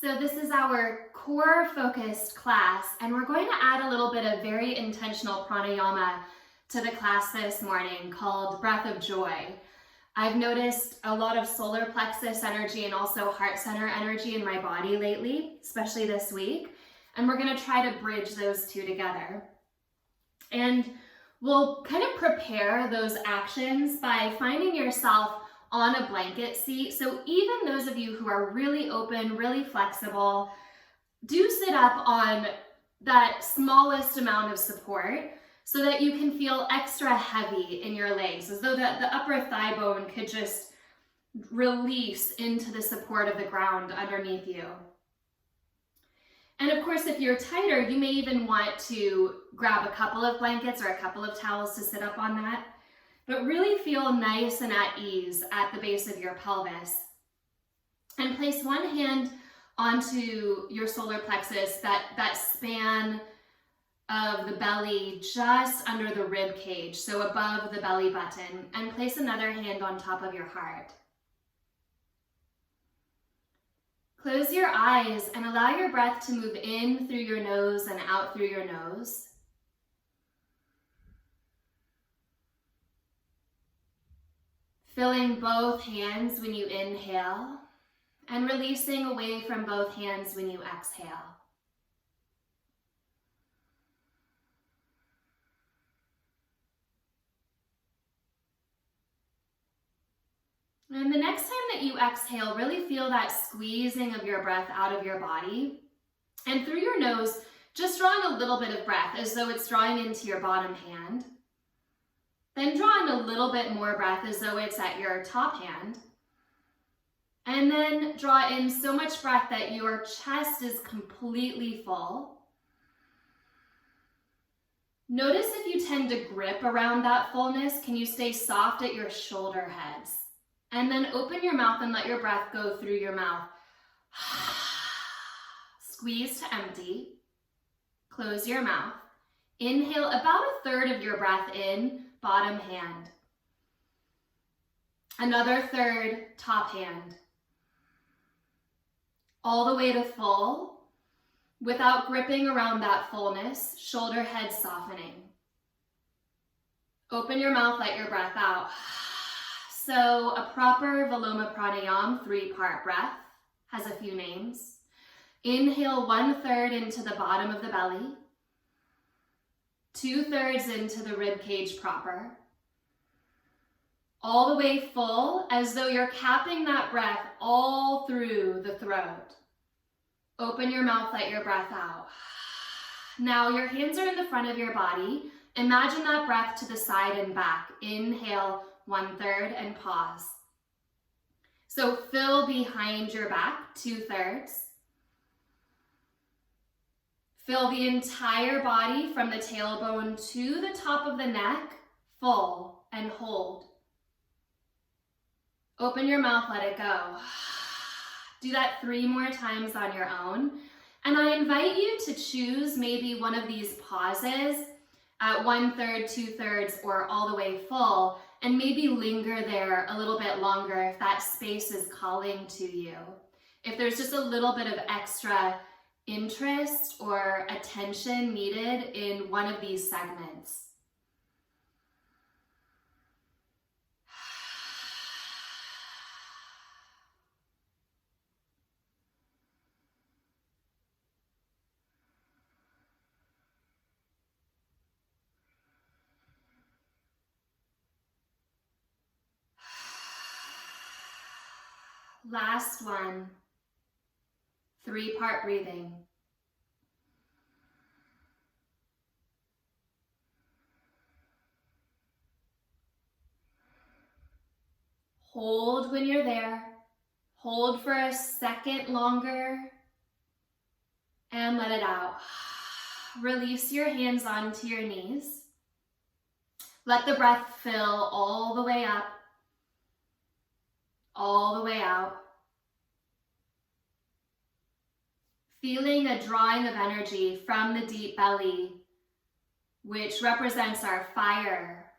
So this is our core focused class, and we're going to add a little bit of very intentional pranayama to the class this morning called Breath of Joy. I've noticed a lot of solar plexus energy and also heart center energy in my body lately, especially this week, and we're going to try to bridge those two together. And we'll kind of prepare those actions by finding yourself on a blanket seat. So even those of you who are really open, really flexible, do sit up on that smallest amount of support so that you can feel extra heavy in your legs, as though that the upper thigh bone could just release into the support of the ground underneath you. And of course, if you're tighter, you may even want to grab a couple of blankets or a couple of towels to sit up on that. But really feel nice and at ease at the base of your pelvis. And place one hand onto your solar plexus, that span of the belly just under the rib cage, so above the belly button, and place another hand on top of your heart. Close your eyes and allow your breath to move in through your nose and out through your nose. Filling both hands when you inhale and releasing away from both hands when you exhale. And the next time that you exhale, really feel that squeezing of your breath out of your body. And through your nose, just drawing a little bit of breath as though it's drawing into your bottom hand. Then draw in a little bit more breath as though it's at your top hand. And then draw in so much breath that your chest is completely full. Notice if you tend to grip around that fullness, can you stay soft at your shoulder heads? And then open your mouth and let your breath go through your mouth. Squeeze to empty. Close your mouth. Inhale about a third of your breath in, bottom hand. Another third, top hand. All the way to full, without gripping around that fullness, shoulder head softening. Open your mouth, let your breath out. So a proper Viloma pranayama, 3-part breath, has a few names. Inhale 1/3 into the bottom of the belly. 2/3 into the rib cage proper. All the way full, as though you're capping that breath all through the throat. Open your mouth, let your breath out. Now your hands are in the front of your body. Imagine that breath to the side and back. Inhale 1/3 and pause. So fill behind your back, 2/3. Fill the entire body from the tailbone to the top of the neck, full, and hold. Open your mouth, let it go. Do that 3 more times on your own. And I invite you to choose maybe one of these pauses at 1/3, 2/3, or all the way full, and maybe linger there a little bit longer if that space is calling to you. If there's just a little bit of extra interest or attention needed in one of these segments. Last one, 3-part breathing. Hold when you're there. Hold for a second longer and let it out. Release your hands onto your knees. Let the breath fill all the way up, all the way out. Feeling a drawing of energy from the deep belly, which represents our fire,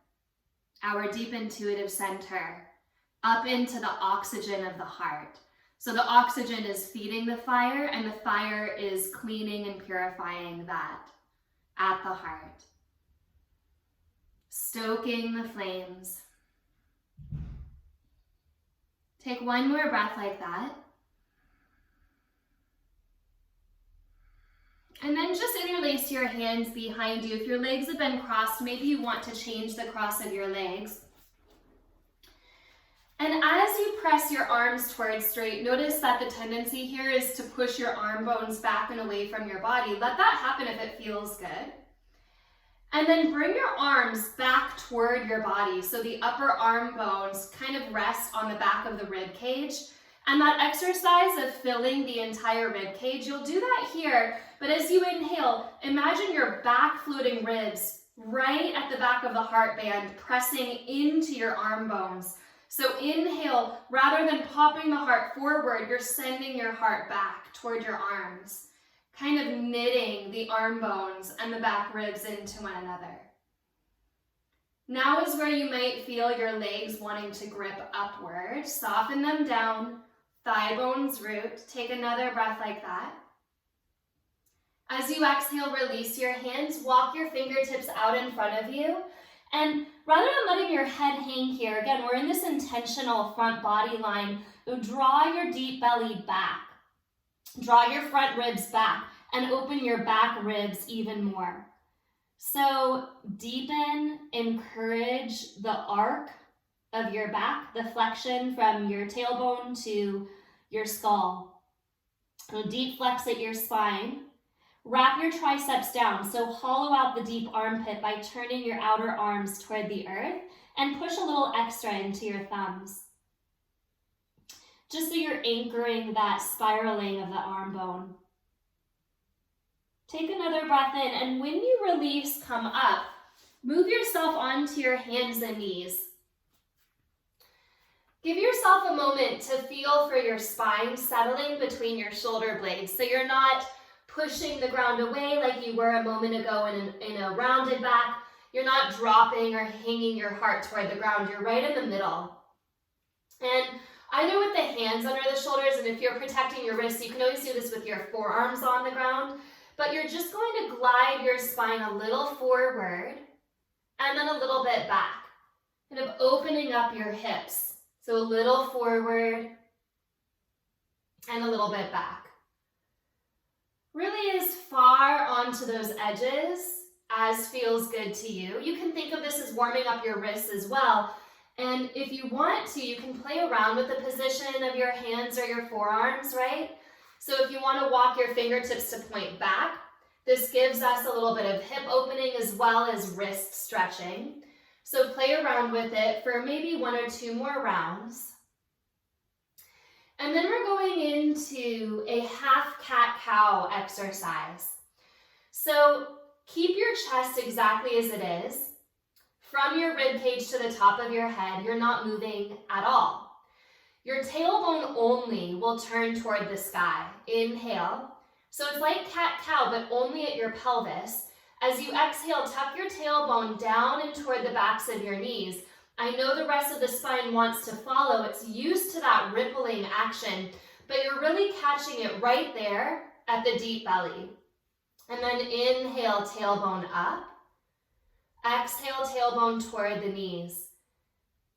our deep intuitive center, up into the oxygen of the heart. So the oxygen is feeding the fire, and the fire is cleaning and purifying that at the heart. Stoking the flames. Take one more breath like that. And then just interlace your hands behind you. If your legs have been crossed, maybe you want to change the cross of your legs. And as you press your arms towards straight, notice that the tendency here is to push your arm bones back and away from your body. Let that happen if it feels good. And then bring your arms back toward your body. So the upper arm bones kind of rest on the back of the rib cage. And that exercise of filling the entire rib cage, you'll do that here. But as you inhale, imagine your back floating ribs right at the back of the heart band, pressing into your arm bones. So inhale, rather than popping the heart forward, you're sending your heart back toward your arms, kind of knitting the arm bones and the back ribs into one another. Now is where you might feel your legs wanting to grip upward. Soften them down, thigh bones root. Take another breath like that. As you exhale, release your hands, walk your fingertips out in front of you. And rather than letting your head hang here, again, we're in this intentional front body line. Draw your deep belly back. Draw your front ribs back and open your back ribs even more. So deepen, encourage the arc of your back, the flexion from your tailbone to your skull. So deep flex at your spine. Wrap your triceps down, so hollow out the deep armpit by turning your outer arms toward the earth and push a little extra into your thumbs. Just so you're anchoring that spiraling of the arm bone. Take another breath in, and when you release, come up. Move yourself onto your hands and knees. Give yourself a moment to feel for your spine settling between your shoulder blades, so you're not pushing the ground away like you were a moment ago in a rounded back. You're not dropping or hanging your heart toward the ground. You're right in the middle. And either with the hands under the shoulders, and if you're protecting your wrists, you can always do this with your forearms on the ground, but you're just going to glide your spine a little forward and then a little bit back, kind of opening up your hips. So a little forward and a little bit back. Really as far onto those edges as feels good to you. You can think of this as warming up your wrists as well. And if you want to, you can play around with the position of your hands or your forearms, right? So if you want to walk your fingertips to point back, this gives us a little bit of hip opening as well as wrist stretching. So play around with it for maybe 1 or 2 more rounds. And then we're going into a half cat-cow exercise. So keep your chest exactly as it is. From your rib cage to the top of your head, you're not moving at all. Your tailbone only will turn toward the sky. Inhale. So it's like cat-cow, but only at your pelvis. As you exhale, tuck your tailbone down and toward the backs of your knees. I know the rest of the spine wants to follow. It's used to that rippling action, but you're really catching it right there at the deep belly. And then inhale, tailbone up. Exhale, tailbone toward the knees.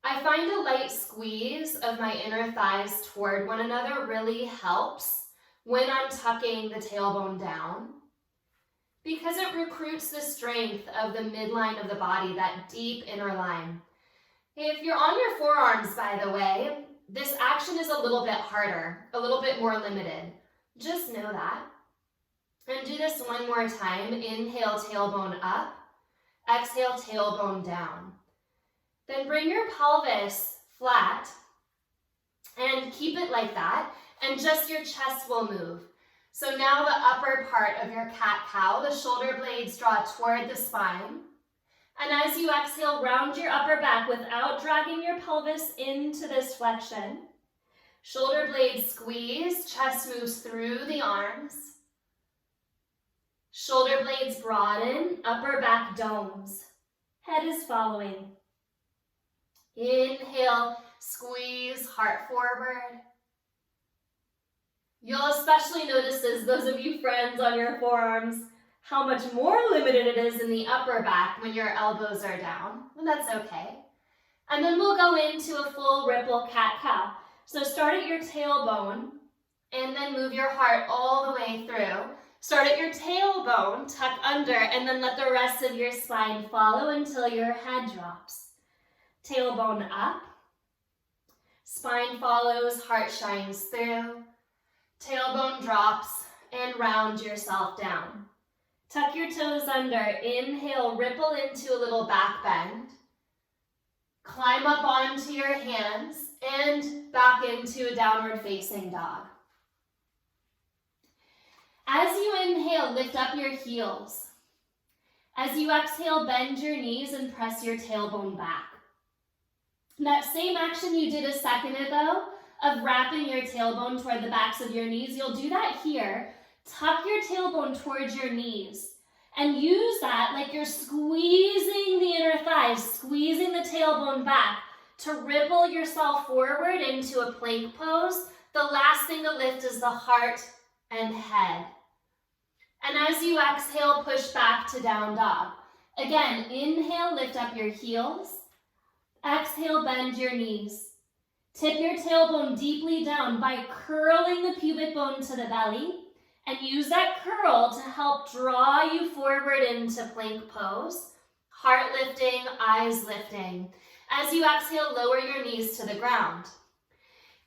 I find a light squeeze of my inner thighs toward one another really helps when I'm tucking the tailbone down, because it recruits the strength of the midline of the body, that deep inner line. If you're on your forearms, by the way, this action is a little bit harder, a little bit more limited. Just know that. And do this one more time. Inhale, tailbone up. Exhale, tailbone down. Then bring your pelvis flat and keep it like that, and just your chest will move. So now the upper part of your cat-cow, the shoulder blades draw toward the spine. And as you exhale, round your upper back without dragging your pelvis into this flexion. Shoulder blades squeeze, chest moves through the arms. Shoulder blades broaden, upper back domes. Head is following. Inhale, squeeze, heart forward. You'll especially notice this, those of you friends on your forearms, how much more limited it is in the upper back when your elbows are down, and that's okay. And then we'll go into a full ripple cat-cow. So start at your tailbone, and then move your heart all the way through. Start at your tailbone, tuck under, and then let the rest of your spine follow until your head drops. Tailbone up, spine follows, heart shines through. Tailbone drops, and round yourself down. Tuck your toes under, inhale, ripple into a little back bend. Climb up onto your hands and back into a downward facing dog. As you inhale, lift up your heels. As you exhale, bend your knees and press your tailbone back. That same action you did a second ago of wrapping your tailbone toward the backs of your knees, you'll do that here. Tuck your tailbone towards your knees and use that like you're squeezing the inner thighs, squeezing the tailbone back to ripple yourself forward into a plank pose. The last thing to lift is the heart and head. And as you exhale, push back to down dog. Again, inhale, lift up your heels. Exhale, bend your knees. Tip your tailbone deeply down by curling the pubic bone to the belly, and use that curl to help draw you forward into plank pose. Heart lifting, eyes lifting. As you exhale, lower your knees to the ground.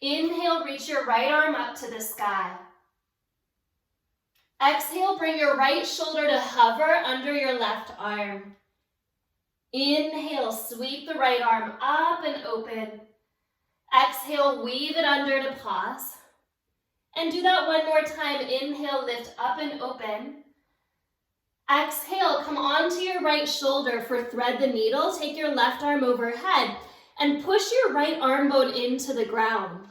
Inhale, reach your right arm up to the sky. Exhale, bring your right shoulder to hover under your left arm. Inhale, sweep the right arm up and open. Exhale, weave it under to pause. And do that one more time. Inhale, lift up and open. Exhale, come onto your right shoulder for thread the needle. Take your left arm overhead and push your right arm bone into the ground.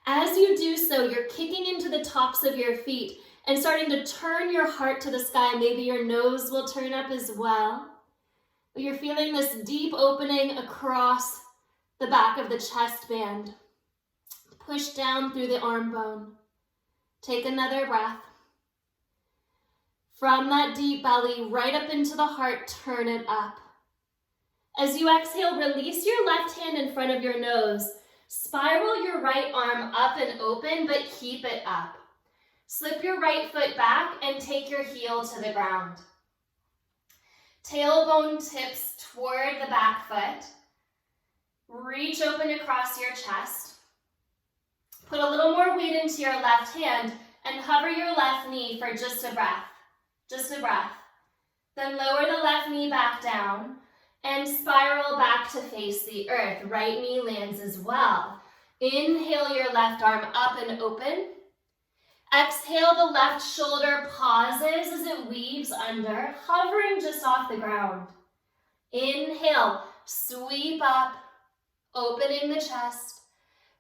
As you do so, you're kicking into the tops of your feet and starting to turn your heart to the sky. Maybe your nose will turn up as well. But you're feeling this deep opening across the back of the chest band. Push down through the arm bone. Take another breath. From that deep belly, right up into the heart, turn it up. As you exhale, release your left hand in front of your nose. Spiral your right arm up and open, but keep it up. Slip your right foot back and take your heel to the ground. Tailbone tips toward the back foot. Reach open across your chest. Put a little more weight into your left hand and hover your left knee for just a breath. Just a breath. Then lower the left knee back down and spiral back to face the earth. Right knee lands as well. Inhale your left arm up and open. Exhale, the left shoulder pauses as it weaves under, hovering just off the ground. Inhale, sweep up, opening the chest.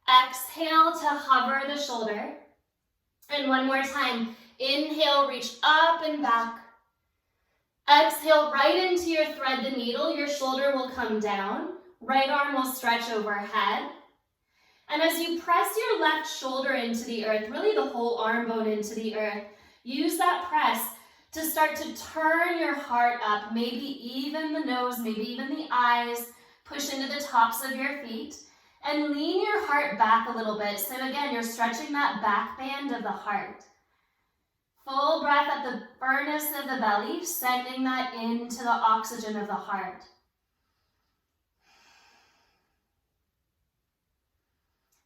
Exhale to hover the shoulder. And one more time, inhale, reach up and back. Exhale, right into your thread the needle. Your shoulder will come down. Right arm will stretch overhead. And as you press your left shoulder into the earth, really the whole arm bone into the earth, use that press to start to turn your heart up, maybe even the nose, maybe even the eyes. Push into the tops of your feet and lean your heart back a little bit. So again, you're stretching that back band of the heart. Full breath at the furnace of the belly, sending that into the oxygen of the heart.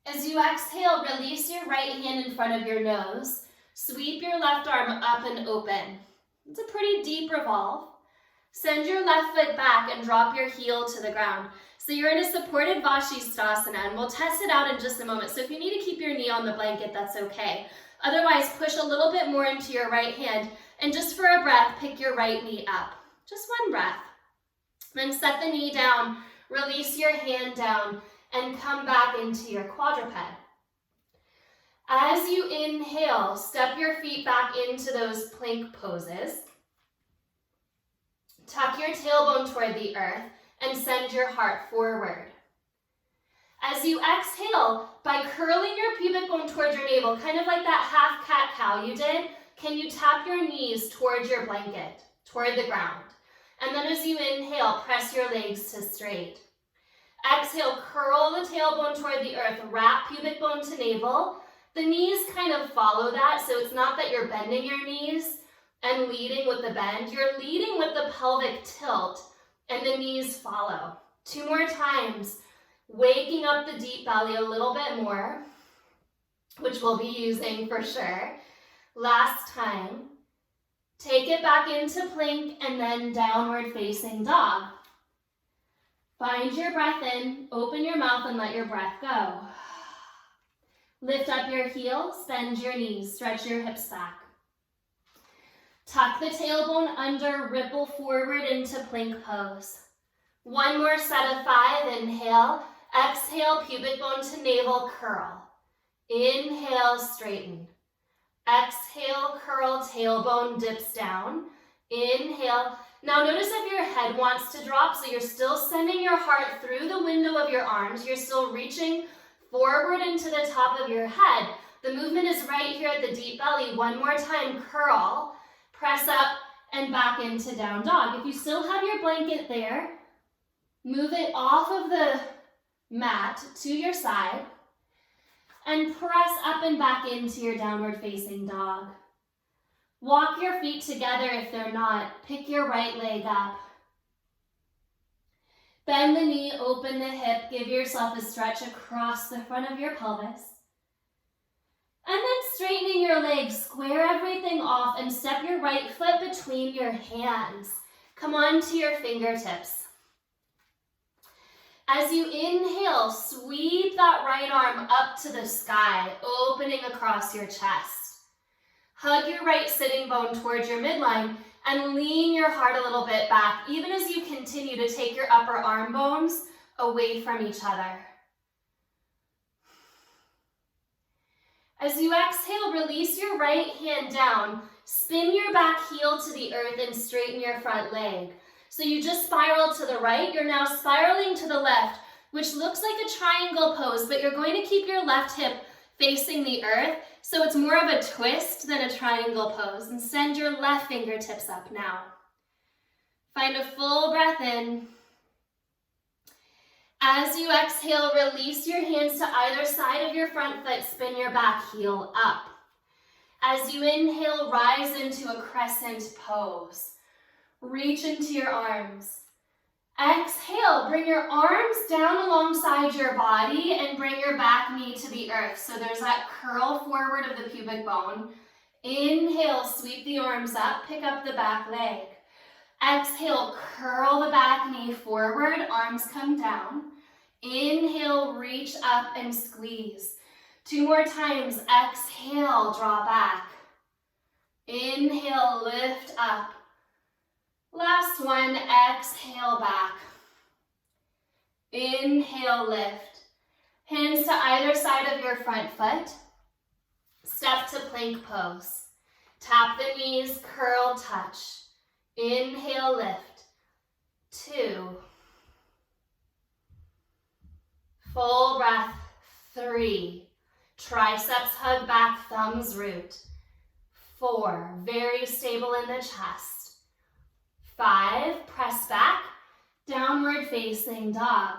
As you exhale, release your right hand in front of your nose. Sweep your left arm up and open. It's a pretty deep revolve. Send your left foot back and drop your heel to the ground. So you're in a supported Vashisthasana, and we'll test it out in just a moment. So if you need to keep your knee on the blanket, that's okay. Otherwise, push a little bit more into your right hand, and just for a breath, pick your right knee up. Just one breath. Then set the knee down, release your hand down, and come back into your quadruped. As you inhale, step your feet back into those plank poses. Tuck your tailbone toward the earth and send your heart forward. As you exhale, by curling your pubic bone towards your navel, kind of like that half cat-cow you did, can you tap your knees towards your blanket, toward the ground? And then as you inhale, press your legs to straight. Exhale, curl the tailbone toward the earth, wrap pubic bone to navel. The knees kind of follow that, so it's not that you're bending your knees and leading with the bend. You're leading with the pelvic tilt, and the knees follow. 2 more times, waking up the deep belly a little bit more, which we'll be using for sure. Last time. Take it back into plank and then downward facing dog. Find your breath in, open your mouth and let your breath go. Lift up your heels, bend your knees, stretch your hips back. Tuck the tailbone under, ripple forward into plank pose. 1 more set of 5, inhale. Exhale, pubic bone to navel, curl. Inhale, straighten. Exhale, curl, tailbone dips down. Inhale. Now notice if your head wants to drop, so you're still sending your heart through the window of your arms. You're still reaching forward into the top of your head. The movement is right here at the deep belly. 1 more time, curl, press up and back into down dog. If you still have your blanket there, move it off of the mat to your side and press up and back into your downward facing dog. Walk your feet together if they're not. Pick your right leg up. Bend the knee, open the hip, give yourself a stretch across the front of your pelvis. And then straightening your legs, square everything off and step your right foot between your hands. Come on to your fingertips. As you inhale, sweep that right arm up to the sky, opening across your chest. Hug your right sitting bone towards your midline and lean your heart a little bit back, even as you continue to take your upper arm bones away from each other. As you exhale, release your right hand down, spin your back heel to the earth and straighten your front leg. So you just spiral to the right, you're now spiraling to the left, which looks like a triangle pose, but you're going to keep your left hip facing the earth, so it's more of a twist than a triangle pose. And send your left fingertips up now. Find a full breath in. As you exhale, release your hands to either side of your front foot, spin your back heel up. As you inhale, rise into a crescent pose. Reach into your arms. Exhale, bring your arms down alongside your body and bring your back knee to the earth. So there's that curl forward of the pubic bone. Inhale, sweep the arms up, pick up the back leg. Exhale, curl the back knee forward, arms come down. Inhale, reach up and squeeze. 2 more times, exhale, draw back. Inhale, lift up. Last one, exhale back. Inhale, lift. Hands to either side of your front foot. Step to plank pose. Tap the knees, curl, touch. Inhale, lift. 2. Full breath. 3. Triceps hug back, thumbs root. 4. Very stable in the chest. 5, press back, downward facing dog.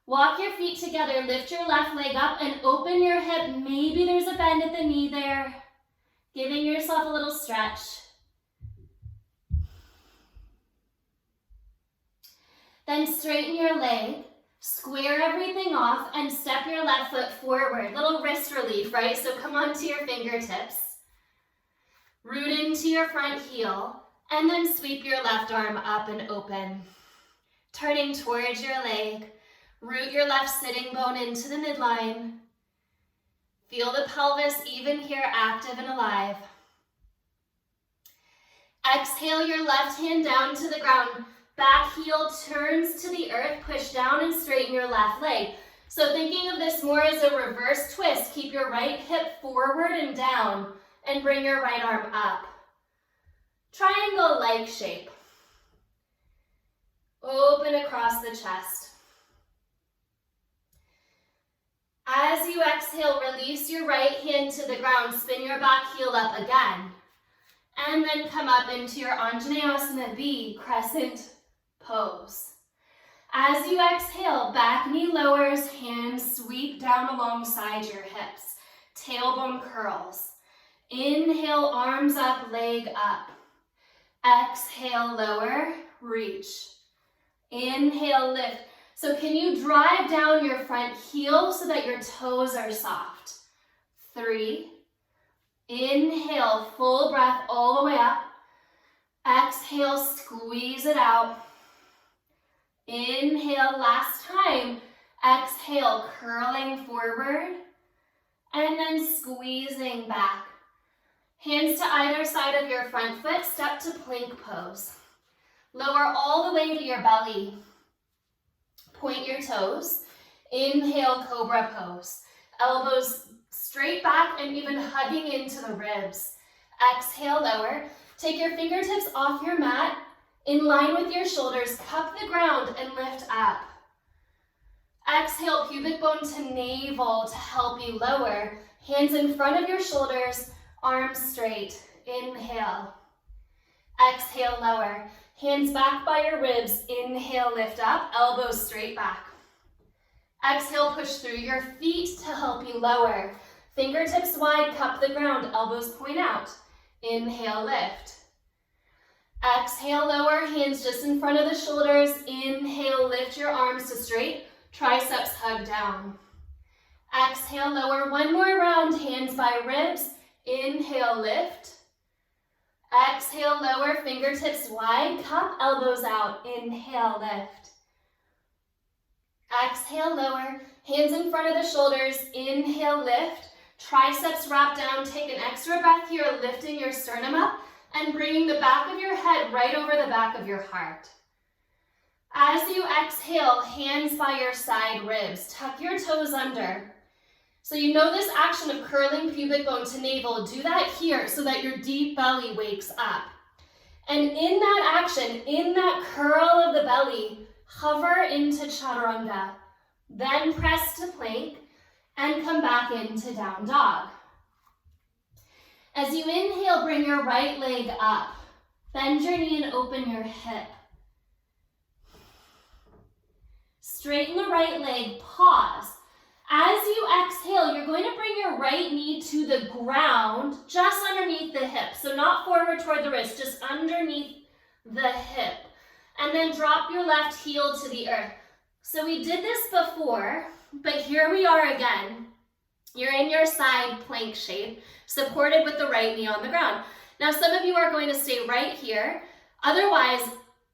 Walk your feet together, lift your left leg up and open your hip. Maybe there's a bend at the knee there. Giving yourself a little stretch. Then straighten your leg, square everything off and step your left foot forward. Little wrist relief, right? So come onto your fingertips. Root into your front heel. And then sweep your left arm up and open. Turning towards your leg, root your left sitting bone into the midline. Feel the pelvis even here, active and alive. Exhale your left hand down to the ground. Back heel turns to the earth, push down and straighten your left leg. So thinking of this more as a reverse twist, keep your right hip forward and down and bring your right arm up. Triangle-like shape. Open across the chest. As you exhale, release your right hand to the ground, spin your back heel up again, and then come up into your Anjaneyasana B, crescent pose. As you exhale, back knee lowers, hands sweep down alongside your hips, tailbone curls. Inhale, arms up, leg up. Exhale, lower, reach. Inhale, lift. So can you drive down your front heel so that your toes are soft? 3. Inhale, full breath all the way up. Exhale, squeeze it out. Inhale, last time. Exhale, curling forward. And then squeezing back. Hands to either side of your front foot, step to plank pose. Lower all the way to your belly. Point your toes. Inhale, cobra pose. Elbows straight back and even hugging into the ribs. Exhale, lower. Take your fingertips off your mat, in line with your shoulders, cup the ground and lift up. Exhale, pubic bone to navel to help you lower. Hands in front of your shoulders, arms straight. Inhale. Exhale, lower. Hands back by your ribs. Inhale, lift up. Elbows straight back. Exhale, push through your feet to help you lower. Fingertips wide, cup the ground. Elbows point out. Inhale, lift. Exhale, lower. Hands just in front of the shoulders. Inhale, lift your arms to straight. Triceps hug down. Exhale, lower. One more round. Hands by ribs. Inhale, lift. Exhale, lower, fingertips wide, cup, elbows out. Inhale, lift. Exhale, lower, hands in front of the shoulders. Inhale, lift. Triceps wrap down. Take an extra breath here, lifting your sternum up and bringing the back of your head right over the back of your heart. As you exhale, hands by your side ribs. Tuck your toes under. So you know this action of curling pubic bone to navel. Do that here so that your deep belly wakes up. And in that action, in that curl of the belly, hover into chaturanga. Then press to plank and come back into down dog. As you inhale, bring your right leg up. Bend your knee and open your hip. Straighten the right leg, pause. As you exhale, you're going to bring your right knee to the ground, just underneath the hip. So not forward toward the wrist, just underneath the hip. And then drop your left heel to the earth. So we did this before, but here we are again. You're in your side plank shape, supported with the right knee on the ground. Now some of you are going to stay right here. Otherwise,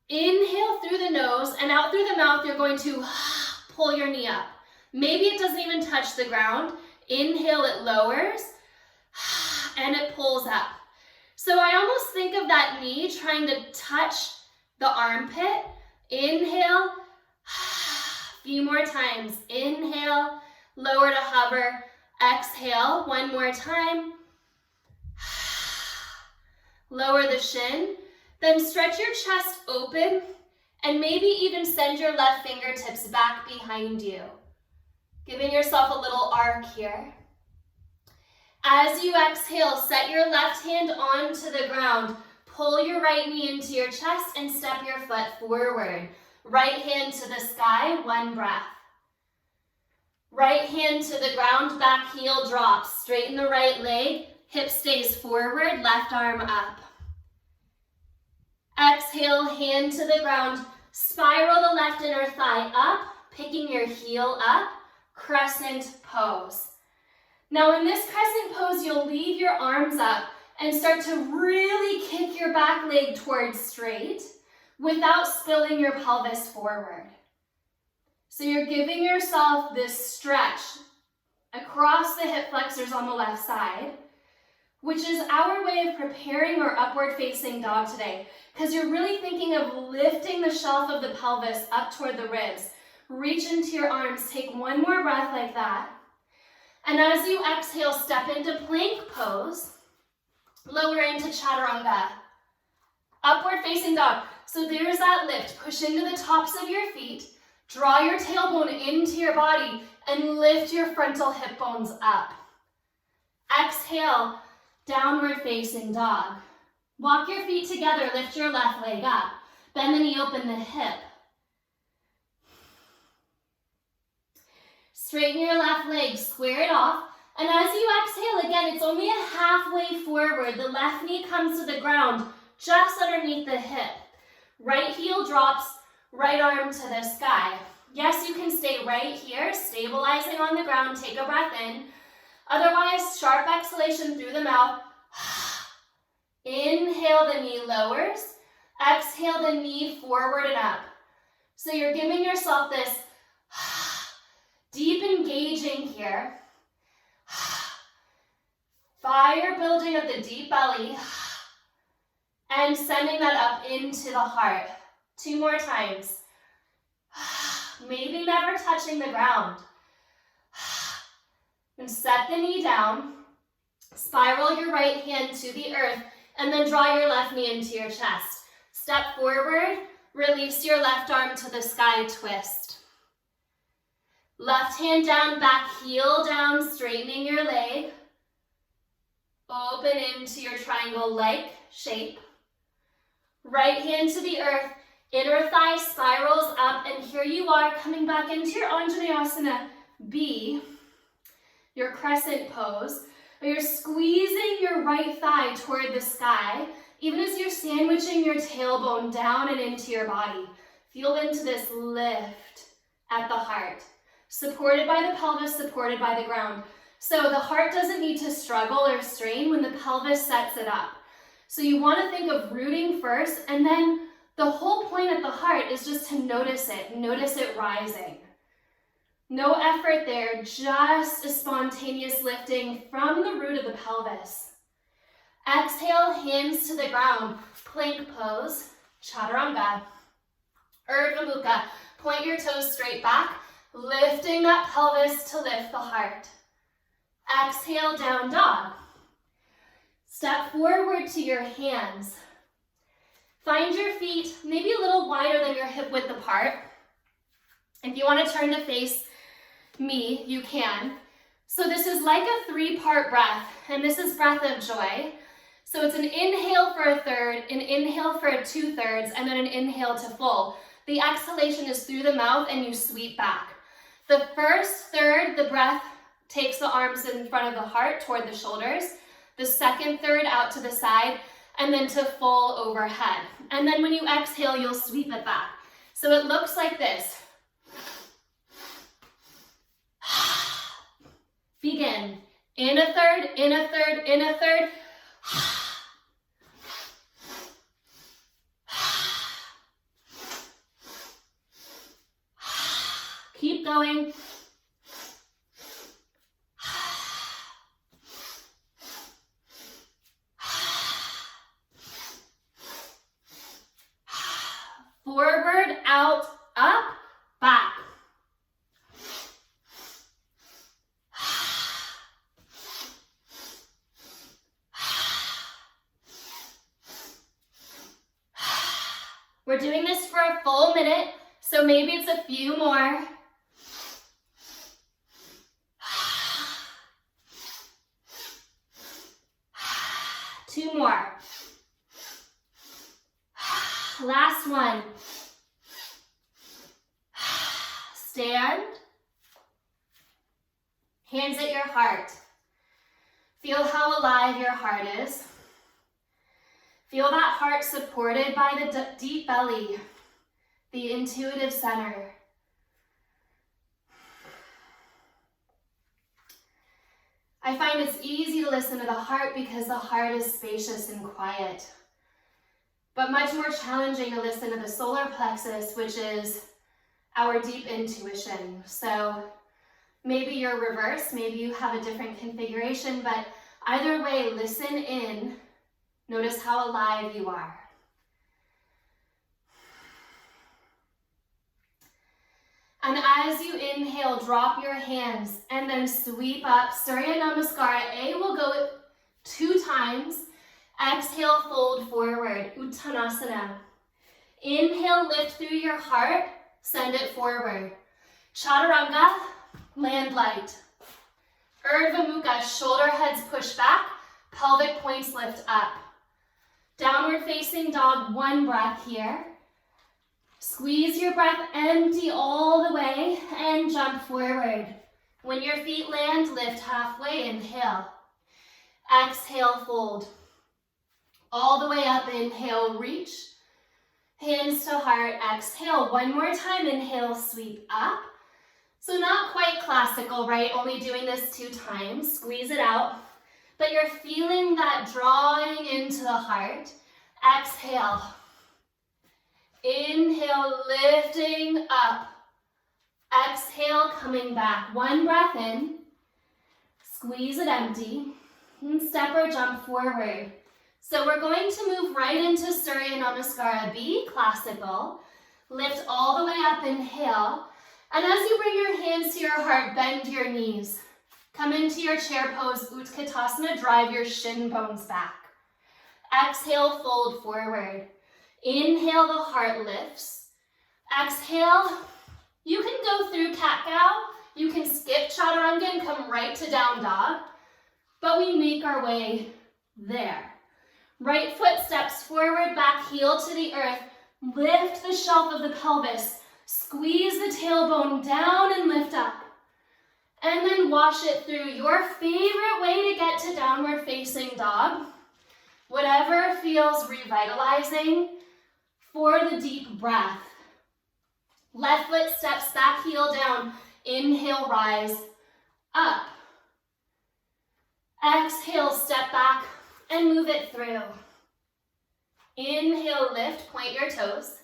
inhale through the nose and out through the mouth, you're going to pull your knee up. Maybe it doesn't even touch the ground. Inhale, it lowers, and it pulls up. So I almost think of that knee trying to touch the armpit. Inhale, few more times. Inhale, lower to hover. Exhale, one more time. Lower the shin. Then stretch your chest open and maybe even send your left fingertips back behind you. Giving yourself a little arc here. As you exhale, set your left hand onto the ground. Pull your right knee into your chest and step your foot forward. Right hand to the sky, one breath. Right hand to the ground, back heel drops. Straighten the right leg, hip stays forward, left arm up. Exhale, hand to the ground. Spiral the left inner thigh up, picking your heel up. Crescent pose. Now in this crescent pose, you'll leave your arms up and start to really kick your back leg towards straight without spilling your pelvis forward. So you're giving yourself this stretch across the hip flexors on the left side, which is our way of preparing our upward facing dog today, because you're really thinking of lifting the shelf of the pelvis up toward the ribs. Reach into your arms, take one more breath like that. And as you exhale, step into plank pose, lower into chaturanga, upward facing dog. So there's that lift. Push into the tops of your feet, draw your tailbone into your body, and lift your frontal hip bones up. Exhale, downward facing dog. Walk your feet together, lift your left leg up. Bend the knee, open the hip. Straighten your left leg, square it off. And as you exhale, again, it's only a halfway forward. The left knee comes to the ground, just underneath the hip. Right heel drops, right arm to the sky. Yes, you can stay right here, stabilizing on the ground. Take a breath in. Otherwise, sharp exhalation through the mouth. Inhale, the knee lowers. Exhale, the knee forward and up. So you're giving yourself this deep engaging here. Fire building of the deep belly. And sending that up into the heart. 2 more times. Maybe never touching the ground. And set the knee down. Spiral your right hand to the earth. And then draw your left knee into your chest. Step forward. Release your left arm to the sky, twist. Left hand down, back heel down, straightening your leg. Open into your triangle-like shape. Right hand to the earth, inner thigh spirals up, and here you are coming back into your Anjaneyasana B, your crescent pose. You're squeezing your right thigh toward the sky, even as you're sandwiching your tailbone down and into your body. Feel into this lift at the heart, supported by the pelvis, supported by the ground. So the heart doesn't need to struggle or strain when the pelvis sets it up. So you want to think of rooting first, and then the whole point at the heart is just to notice it rising. No effort there, just a spontaneous lifting from the root of the pelvis. Exhale, hands to the ground, plank pose, chaturanga. Urdhva Mukha, point your toes straight back, lifting that pelvis to lift the heart. Exhale, down dog. Step forward to your hands. Find your feet maybe a little wider than your hip width apart. If you want to turn to face me, you can. So this is like a 3-part breath, and this is breath of joy. So it's an inhale for a third, an inhale for 2/3, and then an inhale to full. The exhalation is through the mouth and you sweep back. The first third, the breath takes the arms in front of the heart toward the shoulders. The second third out to the side, and then to full overhead. And then when you exhale, you'll sweep it back. So it looks like this. Begin. In a third, in a third, in a third. Keep going. Forward, out, up, back. We're doing this for a full minute, so maybe it's a few more. Two more. Last one. Stand. Hands at your heart. Feel how alive your heart is. Feel that heart supported by the deep belly, the intuitive center. I find it's easy to listen to the heart because the heart is spacious and quiet. But much more challenging to listen to the solar plexus, which is our deep intuition. So maybe you're reversed, maybe you have a different configuration, but either way, listen in. Notice how alive you are. And as you inhale, drop your hands and then sweep up. Surya Namaskara. A will go 2 times. Exhale, fold forward, Uttanasana. Inhale, lift through your heart, send it forward. Chaturanga, Land light. Urdhva Mukha, shoulder heads push back, pelvic points lift up. Downward facing dog, one breath here. Squeeze your breath, empty all the way, and jump forward. When your feet land, lift halfway, inhale. Exhale, fold. All the way up, inhale, reach. Hands to heart, exhale. One more time, inhale, sweep up. So not quite classical, right? Only doing this 2 times. Squeeze it out. But you're feeling that drawing into the heart. Exhale. Inhale, lifting up. Exhale, coming back. One breath in. Squeeze it empty. And step or jump forward. So we're going to move right into Surya Namaskara B, classical. Lift all the way up, inhale. And as you bring your hands to your heart, bend your knees. Come into your chair pose, Utkatasana, drive your shin bones back. Exhale, fold forward. Inhale, the heart lifts. Exhale, you can go through cat-cow. You can skip chaturanga and come right to down dog. But we make our way there. Right foot steps forward, back heel to the earth. Lift the shelf of the pelvis. Squeeze the tailbone down and lift up. And then wash it through your favorite way to get to downward facing dog. Whatever feels revitalizing for the deep breath. Left foot steps back, heel down. Inhale, rise, up. Exhale, step back and move it through. Inhale, lift, point your toes.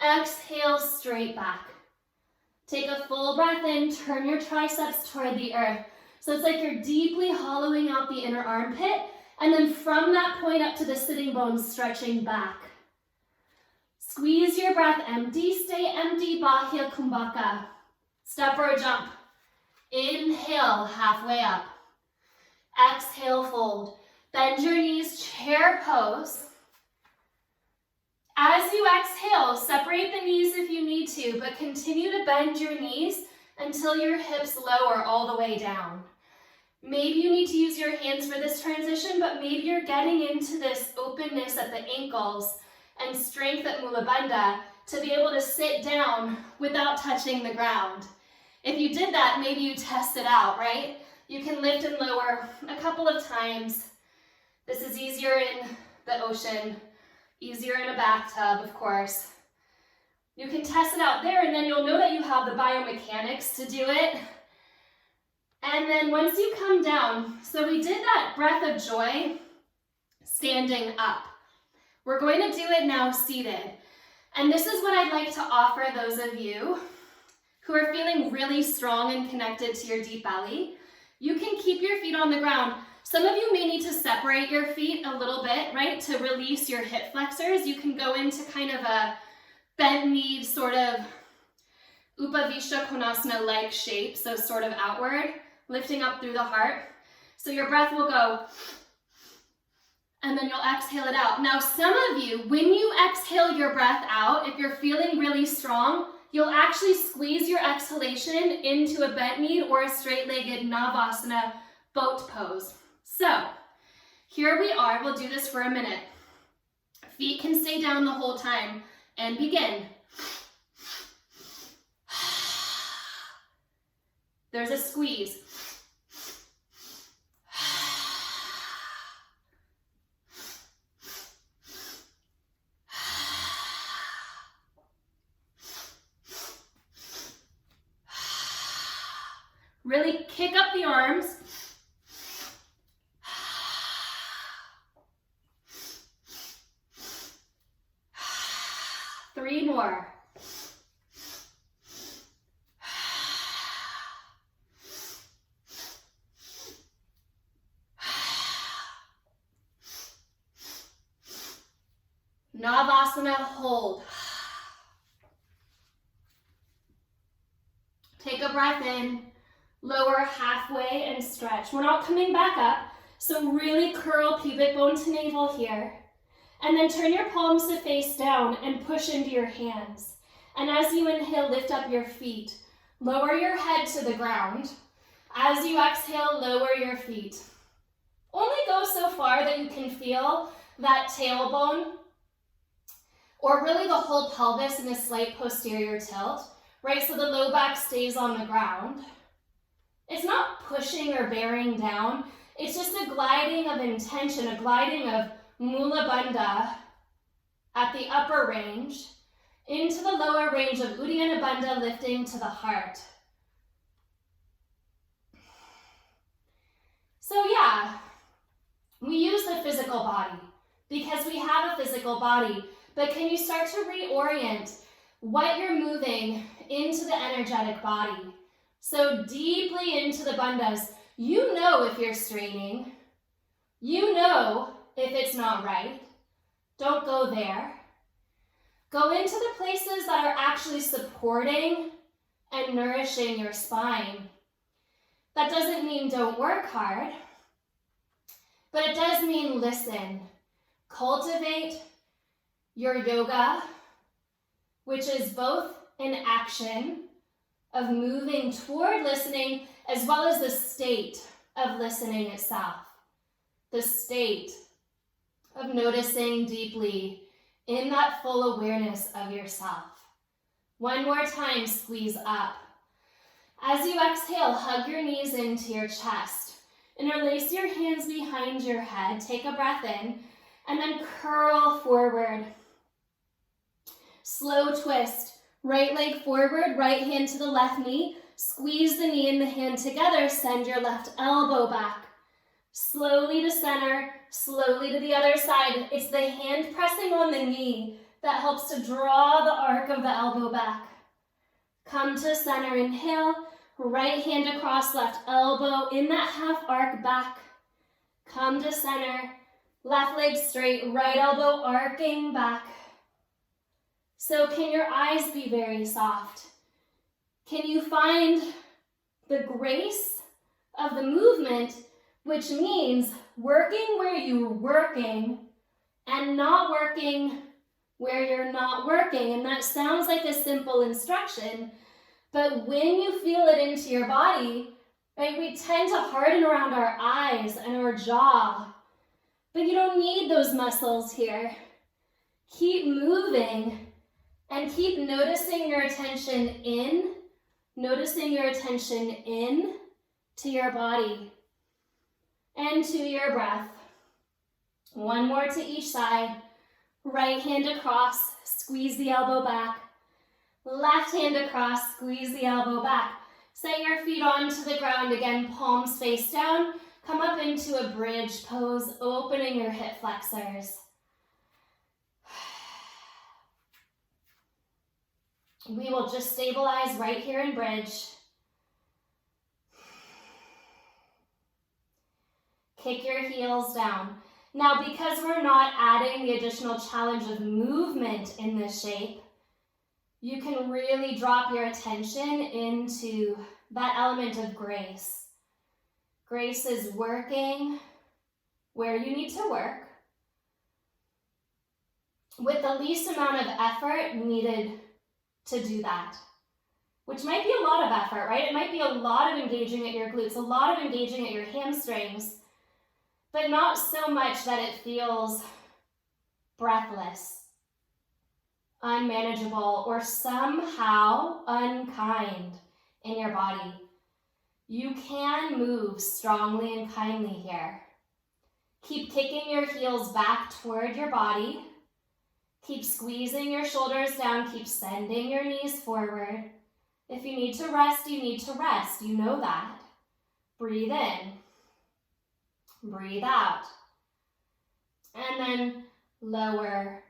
Exhale, straight back. Take a full breath in, turn your triceps toward the earth. So it's like you're deeply hollowing out the inner armpit, and then from that point up to the sitting bones, stretching back. Squeeze your breath empty, stay empty, Bahya Kumbhaka. Step or jump. Inhale, halfway up. Exhale, fold. Bend your knees, chair pose. As you exhale, separate the knees if you need to, but continue to bend your knees until your hips lower all the way down. Maybe you need to use your hands for this transition, but maybe you're getting into this openness at the ankles and strength at Mula Bandha to be able to sit down without touching the ground. If you did that, maybe you test it out, right? You can lift and lower a couple of times. This is easier in the ocean, easier in a bathtub, of course. You can test it out there, and then you'll know that you have the biomechanics to do it. And then once you come down, so we did that breath of joy standing up. We're going to do it now seated. And this is what I'd like to offer those of you who are feeling really strong and connected to your deep belly. You can keep your feet on the ground. Some of you may need to separate your feet a little bit, right, to release your hip flexors. You can go into kind of a bent knee sort of Upavishta Konasana-like shape, so sort of outward, lifting up through the heart. So your breath will go, and then you'll exhale it out. Now, some of you, when you exhale your breath out, if you're feeling really strong, you'll actually squeeze your exhalation into a bent knee or a straight-legged Navasana boat pose. So, here we are. We'll do this for a minute. Feet can stay down the whole time. And begin. There's a squeeze. Really kick up the arms. 3 more. Navasana, hold. Take a breath in, lower halfway and stretch. We're not coming back up, so really curl pubic bone to navel here. And then turn your palms to face down and push into your hands. And as you inhale, lift up your feet. Lower your head to the ground. As you exhale, lower your feet. Only go so far that you can feel that tailbone, or really the whole pelvis in a slight posterior tilt, right? So the low back stays on the ground. It's not pushing or bearing down. It's just a gliding of intention, a gliding of Mula Bandha at the upper range into the lower range of Uddiyana Bandha, lifting to the heart. So yeah, we use the physical body because we have a physical body, but can you start to reorient what you're moving into the energetic body? So deeply into the bandhas, you know if you're straining, you know if it's not right. Don't go there. Go into the places that are actually supporting and nourishing your spine. That doesn't mean don't work hard, but it does mean listen. Cultivate your yoga, which is both an action of moving toward listening as well as the state of listening itself. The state of noticing deeply in that full awareness of yourself. One more time, squeeze up. As you exhale, hug your knees into your chest. Interlace your hands behind your head. Take a breath in, and then curl forward. Slow twist. Right leg forward, right hand to the left knee. Squeeze the knee and the hand together. Send your left elbow back. Slowly to center, slowly to the other side. It's the hand pressing on the knee that helps to draw the arc of the elbow back. Come to center, inhale. Right hand across, left elbow in that half arc back. Come to center, left leg straight, right elbow arcing back. So can your eyes be very soft? Can you find the grace of the movement, which means working where you're working and not working where you're not working? And that sounds like a simple instruction, but when you feel it into your body, right, we tend to harden around our eyes and our jaw, but you don't need those muscles here. Keep moving and keep noticing your attention in, to your body and to your breath. One more to each side. Right hand across, squeeze the elbow back. Left hand across, squeeze the elbow back. Set your feet onto the ground again, palms face down. Come up into a bridge pose, opening your hip flexors. We will just stabilize right here in bridge. Kick your heels down. Now, because we're not adding the additional challenge of movement in this shape, you can really drop your attention into that element of grace. Grace is working where you need to work with the least amount of effort needed to do that, which might be a lot of effort, right? It might be a lot of engaging at your glutes, a lot of engaging at your hamstrings, but not so much that it feels breathless, unmanageable, or somehow unkind in your body. You can move strongly and kindly here. Keep kicking your heels back toward your body. Keep squeezing your shoulders down. Keep sending your knees forward. If you need to rest, you need to rest. You know that. Breathe in. Breathe out. And then lower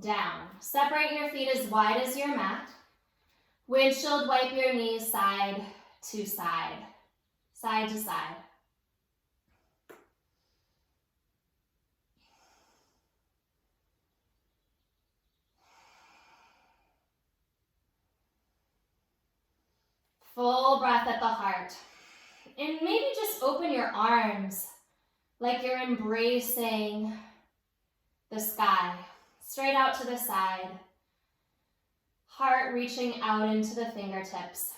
down. Separate your feet as wide as your mat. Windshield wipe your knees side to side. Side to side. Full breath at the heart. And maybe just open your arms like you're embracing the sky. Straight out to the side. Heart reaching out into the fingertips.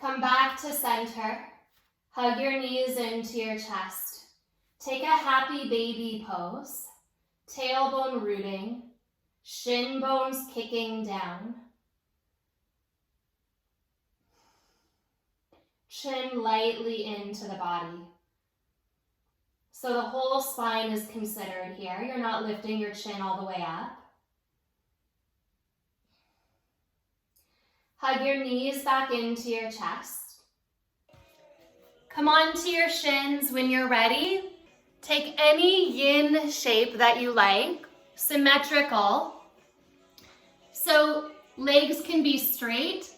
Come back to center. Hug your knees into your chest. Take a happy baby pose. Tailbone rooting. Shin bones kicking down. Chin lightly into the body. So the whole spine is considered here. You're not lifting your chin all the way up. Hug your knees back into your chest. Come onto your shins when you're ready. Take any yin shape that you like, symmetrical. So legs can be straight.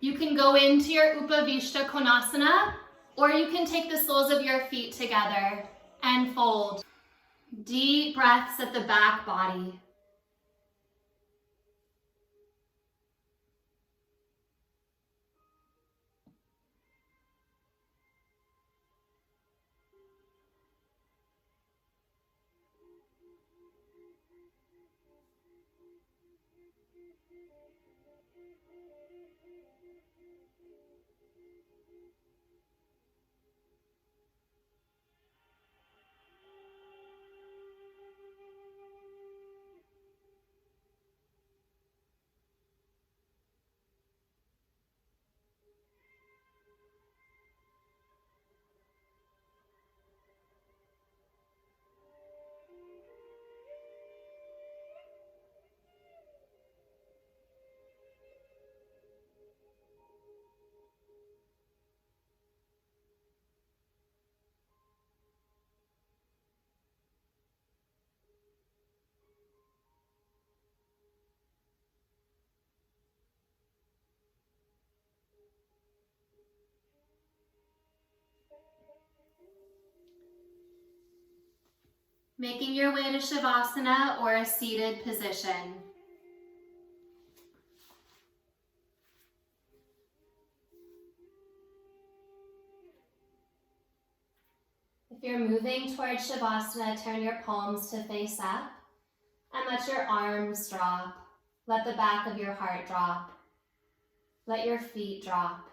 You can go into your Upavishta Konasana, or you can take the soles of your feet together and fold. Deep breaths at the back body. Making your way to Shavasana or a seated position. If you're moving towards Shavasana, turn your palms to face up and let your arms drop. Let the back of your heart drop. Let your feet drop.